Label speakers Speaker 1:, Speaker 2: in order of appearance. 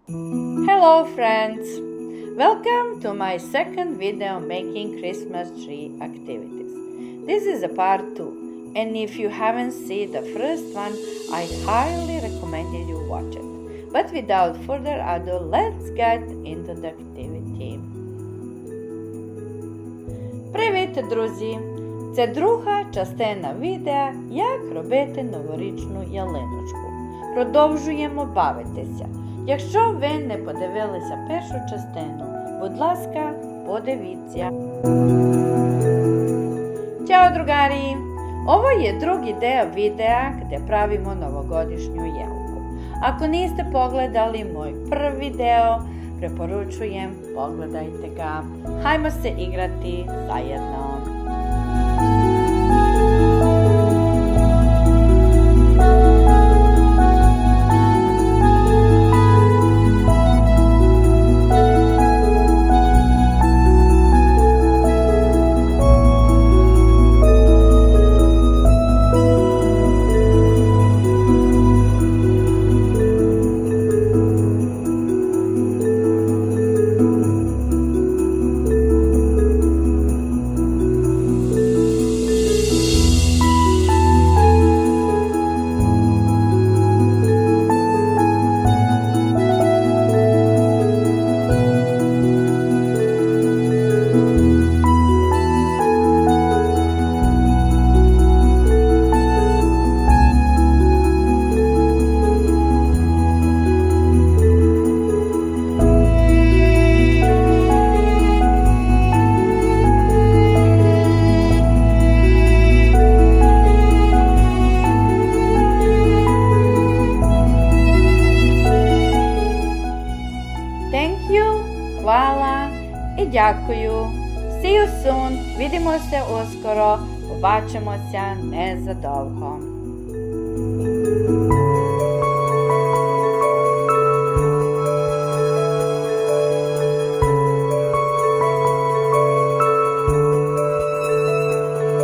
Speaker 1: Hello friends! Welcome to my second video making Christmas tree activities. This is a part 2, and if you haven't seen the first one, I highly recommend you watch it. But without further ado, let's get into the activity. Привіт, друзі! Це друга частина відео, як робити новорічну ялиночку. Продовжуємо бавитися. Якщо ви не подивилися першу частину, будь ласка, подивіться. Ćao drugari! Ovo je drugi deo videa gdje pravimo novogodišnju jelku. Ako niste pogledali moj prvi deo, preporučujem, pogledajte ga. Hajmo se igrati zajedno. Hvala i дякую. See you soon. Vidimo se uskoro. Побачимося незадовго.